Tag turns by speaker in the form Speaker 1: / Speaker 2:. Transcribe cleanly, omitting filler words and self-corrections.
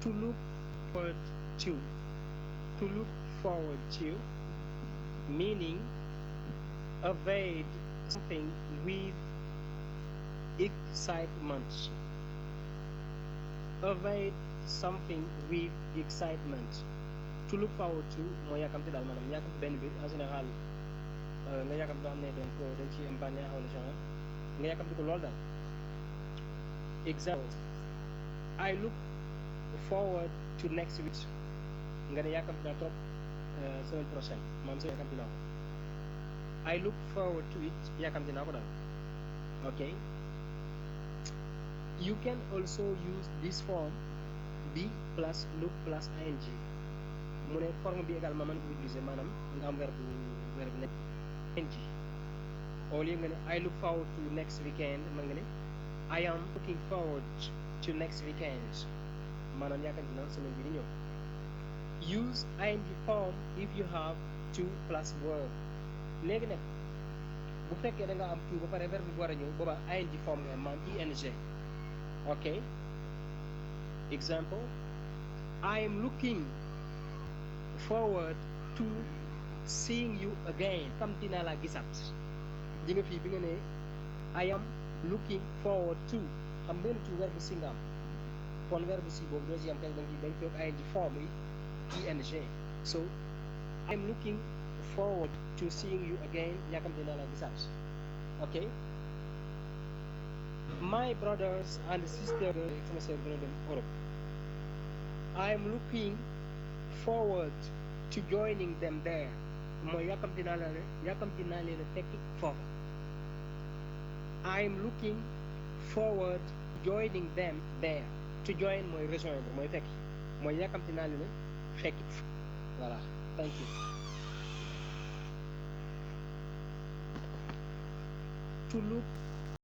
Speaker 1: to look forward to. To look forward to, meaning await something with excitement. Await something with excitement. To look forward to mooy yàkkamti daal maanaam yàkkamti benn mbir en général nga yàkkamti loo xam ne dañ ci am bànneex wala genre nga yàkkamti ko lool daal. Example, I look forward to next week. Nga ne yàkkamti naa trop semaine prochaine maanaam semaine yàkkamti naa ko. I look forward to it yàkkamti naa ko daal. Okay. You can also use this form be plus look plus ing. mu ne forme bi également mën nga ko utiliser maanaam nga am verbe nekk ing. au lieu nga ne I look forward to next weekend mën nga ne I am looking forward to next weekend maanaam yàkkamti naa semaine bi di ñëw. Use ing form if you have to plus verb. léegi nag bu fekkee da nga am to ba pare verbe bu war a ñëw booba ing form nga maam ing. ok. Example, I am looking forward to seeing you again. Kamti naa laa gisaat. ji nga fii bi nga ne I am looking forward to xam benn to verbe si nga am kon verbe si boobu doo si am kay dañ koy ing form yi ing. so I am looking forward to seeing you again yàkkamti naa laa gisaat. ok. My brothers and sisters sama sœur bi dem Europe. I am looking forward to joining them there. mooy yàkkamti naa leen a fekk foofu. I am looking forward to joining them there. To join mooy rejoindre mooy fekk mooy yàkkamti naa leen a fekk. voilà thank you. To look